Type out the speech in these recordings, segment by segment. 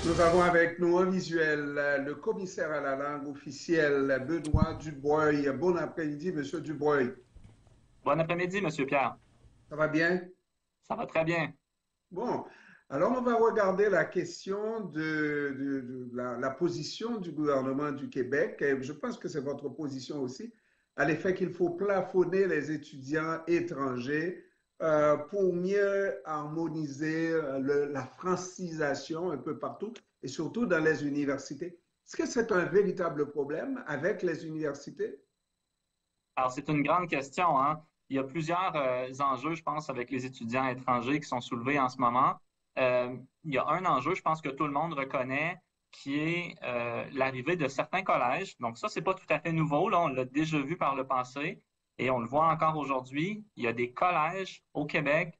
Nous avons avec nous en visuel le commissaire à la langue officielle, Benoît Dubreuil. Bon après-midi, Monsieur Dubreuil. Bon après-midi, Monsieur Pierre. Ça va bien? Ça va très bien. Bon, alors on va regarder la question de la position du gouvernement du Québec. Et je pense que c'est votre position aussi, à l'effet qu'il faut plafonner les étudiants étrangers pour mieux harmoniser la francisation un peu partout et surtout dans les universités. Est-ce que c'est un véritable problème avec les universités? Alors, c'est une grande question, hein. Il y a plusieurs enjeux, je pense, avec les étudiants étrangers qui sont soulevés en ce moment. Il y a un enjeu, je pense, que tout le monde reconnaît, qui est l'arrivée de certains collèges. Donc, ça, c'est pas tout à fait nouveau, là. On l'a déjà vu par le passé et on le voit encore aujourd'hui. Il y a des collèges au Québec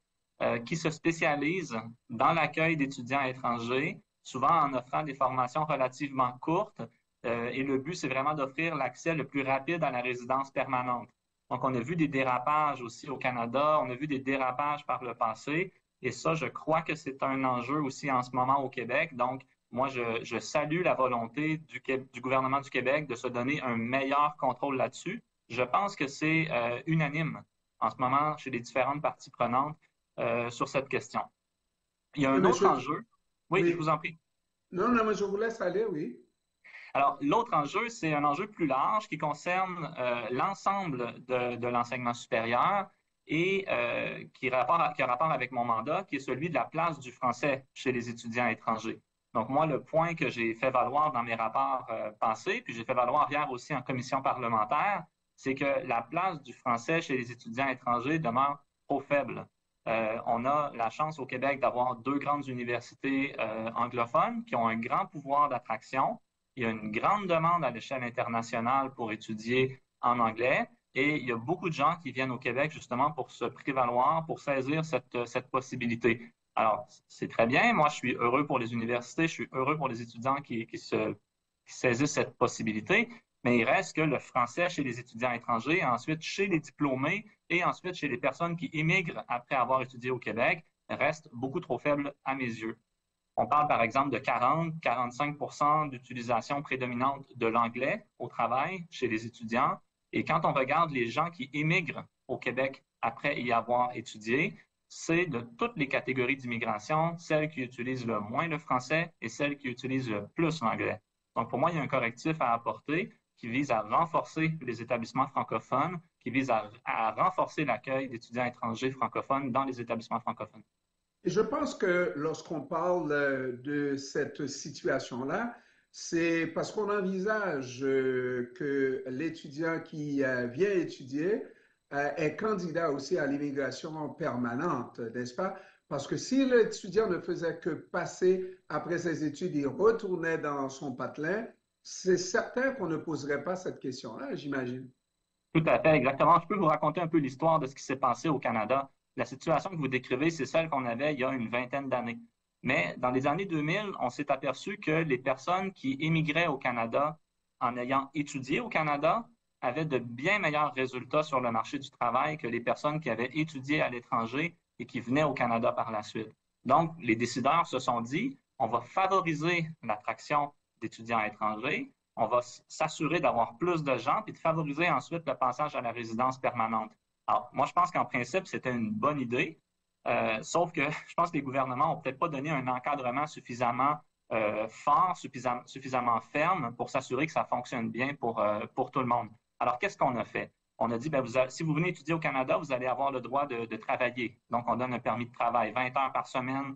qui se spécialisent dans l'accueil d'étudiants étrangers, souvent en offrant des formations relativement courtes. Et le but, c'est vraiment d'offrir l'accès le plus rapide à la résidence permanente. Donc, on a vu des dérapages aussi au Canada, on a vu des dérapages par le passé, et ça, je crois que c'est un enjeu aussi en ce moment au Québec. Donc, moi, je salue la volonté du gouvernement du Québec de se donner un meilleur contrôle là-dessus. Je pense que c'est unanime en ce moment chez les différentes parties prenantes sur cette question. Il y a Oui, un autre monsieur. enjeu. Oui, je Oui. vous en prie. Non, non, mais je vous laisse aller, oui. Alors, l'autre enjeu, c'est un enjeu plus large qui concerne l'ensemble de l'enseignement supérieur et qui a rapport avec mon mandat, qui est celui de la place du français chez les étudiants étrangers. Donc, moi, le point que j'ai fait valoir dans mes rapports passés, puis j'ai fait valoir hier aussi en commission parlementaire, c'est que la place du français chez les étudiants étrangers demeure trop faible. On a la chance au Québec d'avoir deux grandes universités anglophones qui ont un grand pouvoir d'attraction. Il y a une grande demande à l'échelle internationale pour étudier en anglais et il y a beaucoup de gens qui viennent au Québec justement pour se prévaloir, pour saisir cette possibilité. Alors, c'est très bien. Moi, je suis heureux pour les universités, je suis heureux pour les étudiants qui saisissent cette possibilité, mais il reste que le français chez les étudiants étrangers, ensuite chez les diplômés et ensuite chez les personnes qui émigrent après avoir étudié au Québec reste beaucoup trop faible à mes yeux. On parle par exemple de 40-45 d'utilisation prédominante de l'anglais au travail chez les étudiants. Et quand on regarde les gens qui émigrent au Québec après y avoir étudié, c'est de toutes les catégories d'immigration, celles qui utilisent le moins le français et celles qui utilisent le plus l'anglais. Donc pour moi, il y a un correctif à apporter qui vise à renforcer les établissements francophones, qui vise à renforcer l'accueil d'étudiants étrangers francophones dans les établissements francophones. Et je pense que lorsqu'on parle de cette situation-là, c'est parce qu'on envisage que l'étudiant qui vient étudier est candidat aussi à l'immigration permanente, n'est-ce pas? Parce que si l'étudiant ne faisait que passer après ses études, il retournait dans son patelin, c'est certain qu'on ne poserait pas cette question-là, j'imagine. Tout à fait, exactement. Je peux vous raconter un peu l'histoire de ce qui s'est passé au Canada. La situation que vous décrivez, c'est celle qu'on avait il y a une vingtaine d'années. Mais dans les années 2000, on s'est aperçu que les personnes qui émigraient au Canada en ayant étudié au Canada avaient de bien meilleurs résultats sur le marché du travail que les personnes qui avaient étudié à l'étranger et qui venaient au Canada par la suite. Donc, les décideurs se sont dit, on va favoriser l'attraction d'étudiants étrangers, on va s'assurer d'avoir plus de gens et de favoriser ensuite le passage à la résidence permanente. Alors, moi, je pense qu'en principe, c'était une bonne idée, sauf que je pense que les gouvernements n'ont peut-être pas donné un encadrement suffisamment fort, suffisamment ferme pour s'assurer que ça fonctionne bien pour tout le monde. Alors, qu'est-ce qu'on a fait? On a dit, ben, si vous venez étudier au Canada, vous allez avoir le droit de travailler. Donc, on donne un permis de travail, 20 heures par semaine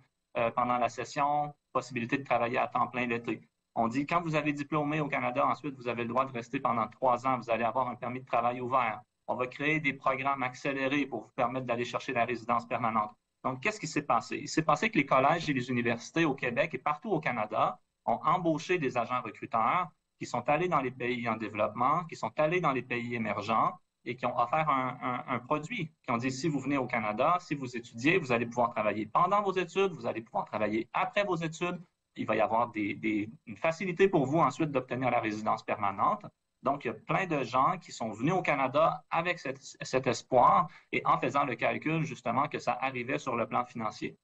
pendant la session, possibilité de travailler à temps plein l'été. On dit, quand vous avez diplômé au Canada, ensuite, vous avez le droit de rester pendant 3 ans. Vous allez avoir un permis de travail ouvert. On va créer des programmes accélérés pour vous permettre d'aller chercher la résidence permanente. Donc, qu'est-ce qui s'est passé? Il s'est passé que les collèges et les universités au Québec et partout au Canada ont embauché des agents recruteurs qui sont allés dans les pays en développement, qui sont allés dans les pays émergents et qui ont offert un produit, qui ont dit, si vous venez au Canada, si vous étudiez, vous allez pouvoir travailler pendant vos études, vous allez pouvoir travailler après vos études, il va y avoir une facilité pour vous ensuite d'obtenir la résidence permanente. Donc, il y a plein de gens qui sont venus au Canada avec cet espoir et en faisant le calcul justement que ça arrivait sur le plan financier.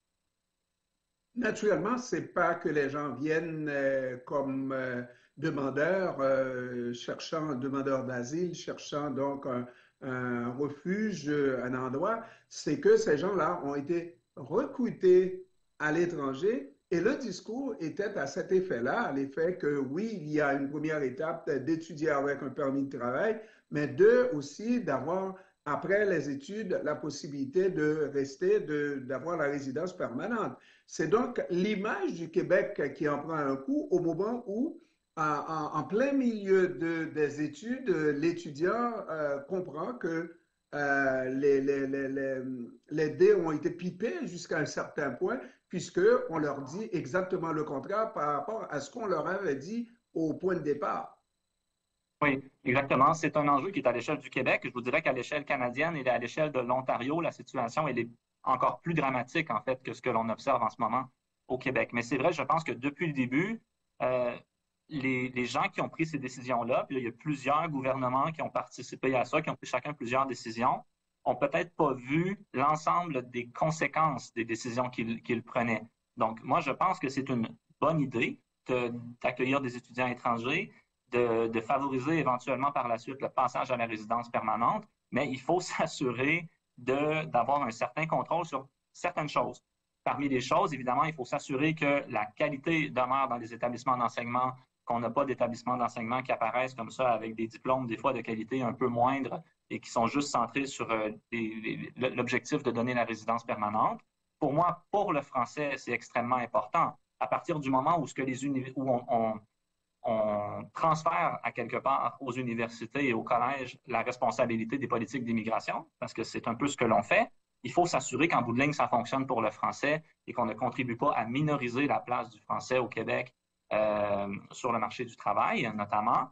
Naturellement, c'est pas que les gens viennent comme demandeurs, demandeurs d'asile, cherchant donc un refuge, un endroit. C'est que ces gens-là ont été recrutés à l'étranger et le discours était à cet effet-là, à l'effet que oui, il y a une première étape d'étudier avec un permis de travail, mais deux aussi d'avoir après les études la possibilité de rester, d'avoir la résidence permanente. C'est donc l'image du Québec qui en prend un coup au moment où, en plein milieu des études, l'étudiant comprend que les dés ont été pipés jusqu'à un certain point, puisqu'on leur dit exactement le contraire par rapport à ce qu'on leur avait dit au point de départ. Oui, exactement. C'est un enjeu qui est à l'échelle du Québec. Je vous dirais qu'à l'échelle canadienne et à l'échelle de l'Ontario, la situation elle est encore plus dramatique, en fait, que ce que l'on observe en ce moment au Québec. Mais c'est vrai, je pense que depuis le début, euh, les gens qui ont pris ces décisions-là, puis là, il y a plusieurs gouvernements qui ont participé à ça, qui ont pris chacun plusieurs décisions, ont peut-être pas vu l'ensemble des conséquences des décisions qu'ils prenaient. Donc, moi, je pense que c'est une bonne idée d'accueillir des étudiants étrangers de favoriser éventuellement par la suite le passage à la résidence permanente, mais il faut s'assurer d'avoir un certain contrôle sur certaines choses. Parmi les choses, évidemment, il faut s'assurer que la qualité demeure dans les établissements d'enseignement, qu'on n'a pas d'établissements d'enseignement qui apparaissent comme ça avec des diplômes des fois de qualité un peu moindre et qui sont juste centrés sur l'objectif de donner la résidence permanente. Pour moi, pour le français, c'est extrêmement important. À partir du moment où, ce que les où on transfère à quelque part aux universités et aux collèges la responsabilité des politiques d'immigration, parce que c'est un peu ce que l'on fait. Il faut s'assurer qu'en bout de ligne, ça fonctionne pour le français et qu'on ne contribue pas à minoriser la place du français au Québec sur le marché du travail, notamment.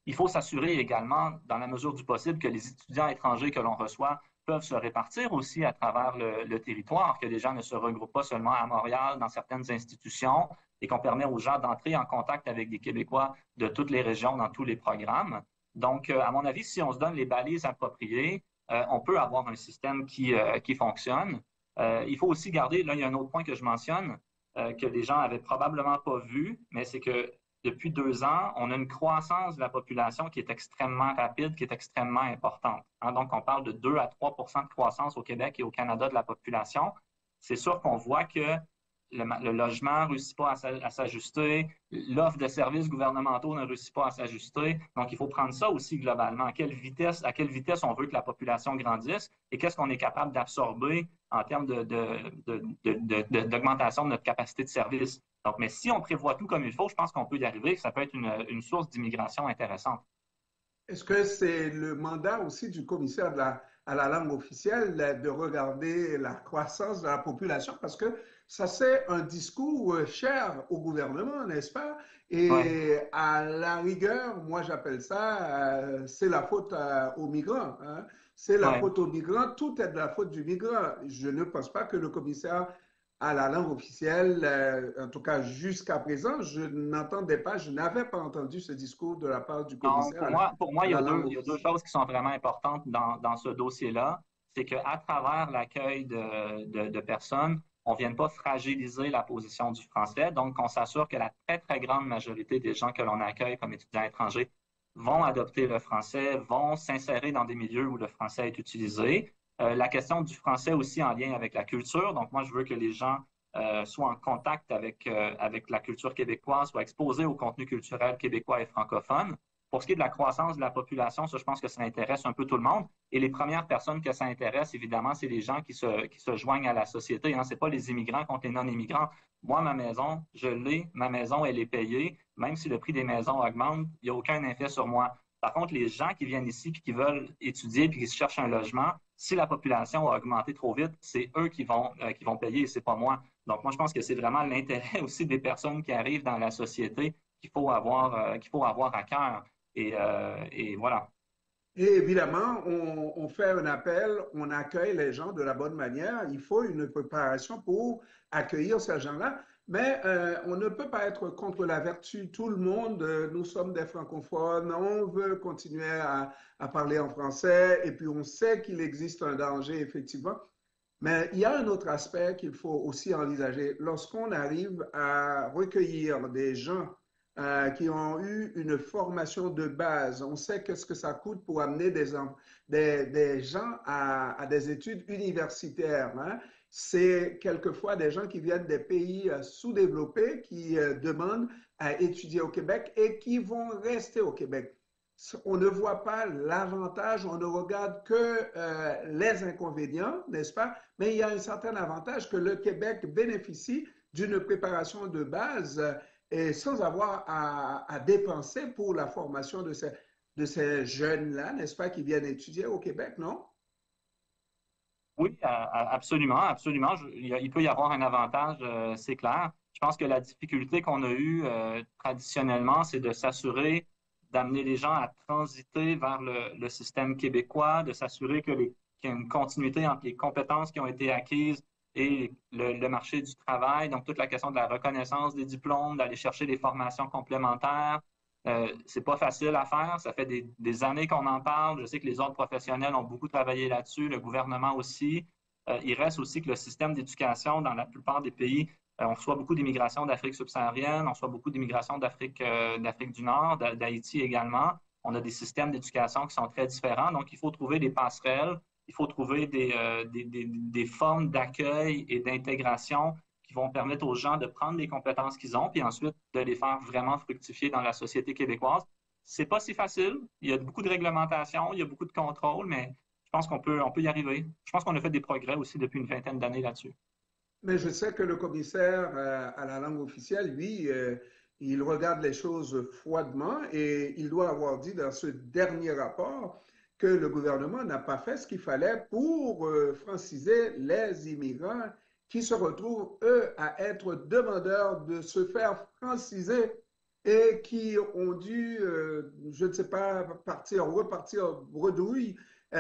Il faut s'assurer également, dans la mesure du possible, que les étudiants étrangers que l'on reçoit peuvent se répartir aussi à travers le territoire, que les gens ne se regroupent pas seulement à Montréal, dans certaines institutions, et qu'on permet aux gens d'entrer en contact avec des Québécois de toutes les régions dans tous les programmes. Donc, à mon avis, si on se donne les balises appropriées, on peut avoir un système qui fonctionne. Il faut aussi garder, là, il y a un autre point que je mentionne, que les gens avaient probablement pas vu, mais c'est que depuis 2 ans, on a une croissance de la population qui est extrêmement rapide, qui est extrêmement importante. Hein, donc, on parle de 2 à 3 de croissance au Québec et au Canada de la population. C'est sûr qu'on voit que le logement ne réussit pas à s'ajuster, l'offre de services gouvernementaux ne réussit pas à s'ajuster. Donc, il faut prendre ça aussi globalement. À quelle vitesse on veut que la population grandisse et qu'est-ce qu'on est capable d'absorber en termes d'augmentation de notre capacité de service. Donc, mais si on prévoit tout comme il faut, je pense qu'on peut y arriver. Ça peut être une source d'immigration intéressante. Est-ce que c'est le mandat aussi du commissaire à la langue officielle de regarder la croissance de la population? Parce que ça, c'est un discours cher au gouvernement, n'est-ce pas? Ouais. Et à la rigueur, moi, j'appelle ça, c'est la faute aux migrants, hein. C'est la Ouais. faute aux migrants, tout est de la faute du migrant. Je ne pense pas que le commissaire à la langue officielle, en tout cas jusqu'à présent, je n'entendais pas, je n'avais pas entendu ce discours de la part du Non, commissaire pour moi à la langue il y a deux officielle. choses qui sont vraiment importantes dans ce dossier-là. C'est qu'à travers l'accueil de personnes, on ne vient pas fragiliser la position du français. Donc, on s'assure que la très, très grande majorité des gens que l'on accueille comme étudiants étrangers vont adopter le français, vont s'insérer dans des milieux où le français est utilisé. La question du français aussi en lien avec la culture. Donc, moi, je veux que les gens soient en contact avec la culture québécoise, soient exposés au contenu culturel québécois et francophone. Pour ce qui est de la croissance de la population, ça, je pense que ça intéresse un peu tout le monde. Et les premières personnes que ça intéresse, évidemment, c'est les gens qui se joignent à la société. Hein. Ce n'est pas les immigrants contre les non-immigrants. Moi, ma maison, je l'ai. Ma maison, elle est payée. Même si le prix des maisons augmente, il n'y a aucun effet sur moi. Par contre, les gens qui viennent ici et qui veulent étudier puis qui se cherchent un logement, si la population a augmenté trop vite, c'est eux qui vont payer et c'est pas moi. Donc, moi, je pense que c'est vraiment l'intérêt aussi des personnes qui arrivent dans la société qu'il faut avoir à cœur. Et voilà. Et évidemment, on fait un appel, on accueille les gens de la bonne manière. Il faut une préparation pour accueillir ces gens-là. Mais on ne peut pas être contre la vertu. Tout le monde, nous sommes des francophones, on veut continuer à parler en français et puis on sait qu'il existe un danger, effectivement. Mais il y a un autre aspect qu'il faut aussi envisager. Lorsqu'on arrive à recueillir des gens qui ont eu une formation de base, on sait qu'est-ce que ça coûte pour amener des gens à des études universitaires, hein. C'est quelquefois des gens qui viennent des pays sous-développés qui demandent à étudier au Québec et qui vont rester au Québec. On ne voit pas l'avantage, on ne regarde que les inconvénients, n'est-ce pas? Mais il y a un certain avantage que le Québec bénéficie d'une préparation de base et sans avoir à dépenser pour la formation de ces jeunes-là, n'est-ce pas, qui viennent étudier au Québec, non? Oui, absolument, absolument. Il peut y avoir un avantage, c'est clair. Je pense que la difficulté qu'on a eue traditionnellement, c'est de s'assurer d'amener les gens à transiter vers le système québécois, de s'assurer qu'il y a une continuité entre les compétences qui ont été acquises et le marché du travail. Donc, toute la question de la reconnaissance des diplômes, d'aller chercher des formations complémentaires. C'est pas facile à faire. Ça fait des années qu'on en parle. Je sais que les ordres professionnels ont beaucoup travaillé là-dessus, le gouvernement aussi. Il reste aussi que le système d'éducation dans la plupart des pays, on reçoit beaucoup d'immigration d'Afrique subsaharienne, on reçoit beaucoup d'immigration d'Afrique du Nord, d'Haïti également. On a des systèmes d'éducation qui sont très différents. Donc, il faut trouver des passerelles, il faut trouver des formes d'accueil et d'intégration qui vont permettre aux gens de prendre les compétences qu'ils ont, puis ensuite de les faire vraiment fructifier dans la société québécoise. C'est pas si facile. Il y a beaucoup de réglementations, il y a beaucoup de contrôles, mais je pense on peut y arriver. Je pense qu'on a fait des progrès aussi depuis une vingtaine d'années là-dessus. Mais je sais que le commissaire à la langue officielle, lui, il regarde les choses froidement et il doit avoir dit dans ce dernier rapport que le gouvernement n'a pas fait ce qu'il fallait pour franciser les immigrants qui se retrouvent, eux, à être demandeurs de se faire franciser et qui ont dû, je ne sais pas, repartir bredouille,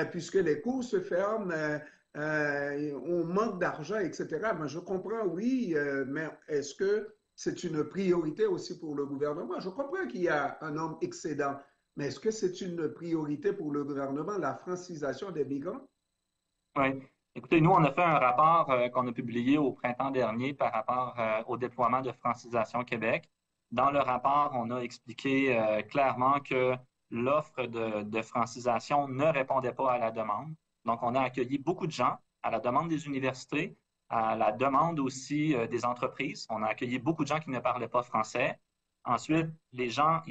puisque les cours se ferment. On manque d'argent, etc. Mais je comprends, oui, mais est-ce que c'est une priorité aussi pour le gouvernement? Je comprends qu'il y a un nombre excédent, mais est-ce que c'est une priorité pour le gouvernement, la francisation des migrants? Oui. Écoutez, nous, on a fait un rapport qu'on a publié au printemps dernier par rapport au déploiement de Francisation Québec. Dans le rapport, on a expliqué clairement que l'offre de francisation ne répondait pas à la demande. Donc, on a accueilli beaucoup de gens à la demande des universités, à la demande aussi des entreprises. On a accueilli beaucoup de gens qui ne parlaient pas français. Ensuite, les gens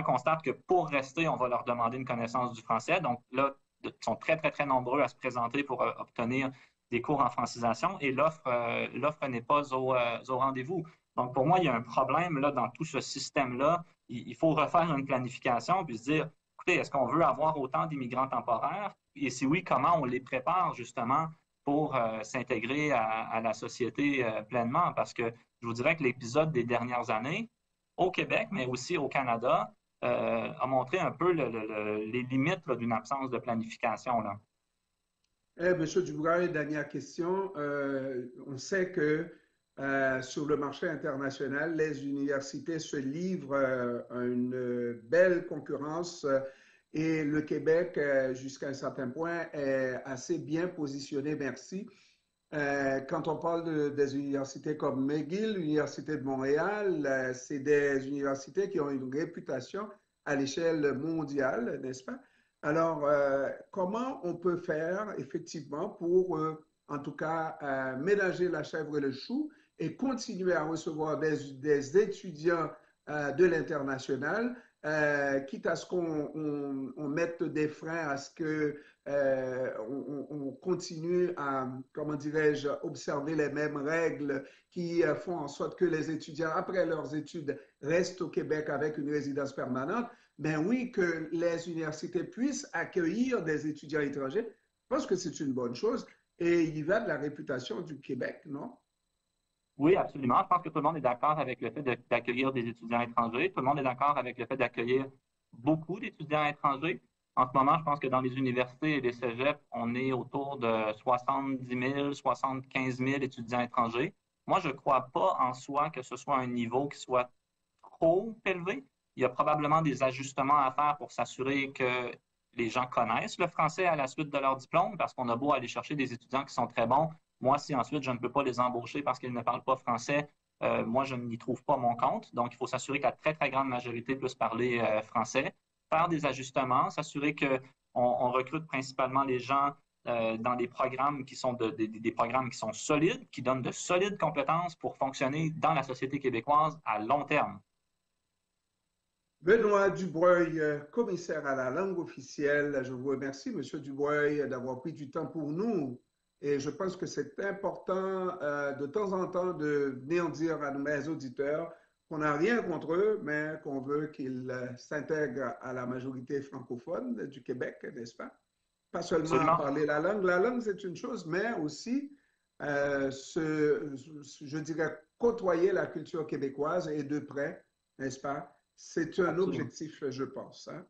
constatent que pour rester, on va leur demander une connaissance du français. Donc là, sont très, très, très nombreux à se présenter pour obtenir des cours en francisation et l'offre n'est pas au rendez-vous. Donc, pour moi, il y a un problème là, dans tout ce système-là. Il faut refaire une planification puis se dire, écoutez, est-ce qu'on veut avoir autant d'immigrants temporaires? Et si oui, comment on les prépare justement pour s'intégrer à la société pleinement? Parce que je vous dirais que l'épisode des dernières années, au Québec, mais aussi au Canada, a montré un peu les limites d'une absence de planification, là. Monsieur Dubois, dernière question. On sait que sur le marché international, les universités se livrent à une belle concurrence et le Québec, jusqu'à un certain point, est assez bien positionné, merci. Quand on parle des universités comme McGill, l'Université de Montréal, c'est des universités qui ont une réputation à l'échelle mondiale, n'est-ce pas? Alors, comment on peut faire effectivement pour, en tout cas, ménager la chèvre et le chou et continuer à recevoir des étudiants de l'international, quitte à ce qu'on mette des freins à ce que on continue à, comment dirais-je, observer les mêmes règles qui font en sorte que les étudiants, après leurs études, restent au Québec avec une résidence permanente. Ben oui, que les universités puissent accueillir des étudiants étrangers, je pense que c'est une bonne chose. Et il y va de la réputation du Québec, non? Oui, absolument. Je pense que tout le monde est d'accord avec le fait d'accueillir des étudiants étrangers. Tout le monde est d'accord avec le fait d'accueillir beaucoup d'étudiants étrangers. En ce moment, je pense que dans les universités et les cégeps, on est autour de 70 000, 75 000 étudiants étrangers. Moi, je ne crois pas en soi que ce soit un niveau qui soit trop élevé. Il y a probablement des ajustements à faire pour s'assurer que les gens connaissent le français à la suite de leur diplôme, parce qu'on a beau aller chercher des étudiants qui sont très bons, Moi, si ensuite je ne peux pas les embaucher parce qu'ils ne parlent pas français, moi, je n'y trouve pas mon compte. Donc, il faut s'assurer que la très, très grande majorité puisse parler français, faire des ajustements, s'assurer qu'on recrute principalement les gens dans des programmes qui sont des programmes qui sont solides, qui donnent de solides compétences pour fonctionner dans la société québécoise à long terme. Benoît Dubreuil, commissaire à la langue officielle, je vous remercie, Monsieur Dubreuil, d'avoir pris du temps pour nous. Et je pense que c'est important de temps en temps de venir dire à nos auditeurs qu'on n'a rien contre eux, mais qu'on veut qu'ils s'intègrent à la majorité francophone du Québec, n'est-ce pas? Pas seulement à Absolument. parler la langue. La langue, c'est une chose, mais aussi, je dirais, côtoyer la culture québécoise et de près, n'est-ce pas? C'est un Absolument. objectif, je pense. Hein?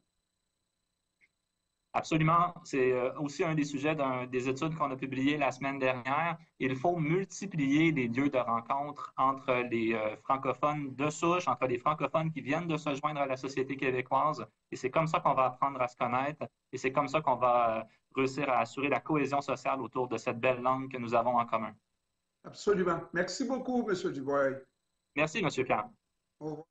Absolument. C'est aussi un des sujets des études qu'on a publiées la semaine dernière. Il faut multiplier les lieux de rencontre entre les francophones de souche, entre les francophones qui viennent de se joindre à la société québécoise. Et c'est comme ça qu'on va apprendre à se connaître et c'est comme ça qu'on va réussir à assurer la cohésion sociale autour de cette belle langue que nous avons en commun. Absolument. Merci beaucoup, Monsieur Dubois. Merci, M. Pierre. Au revoir.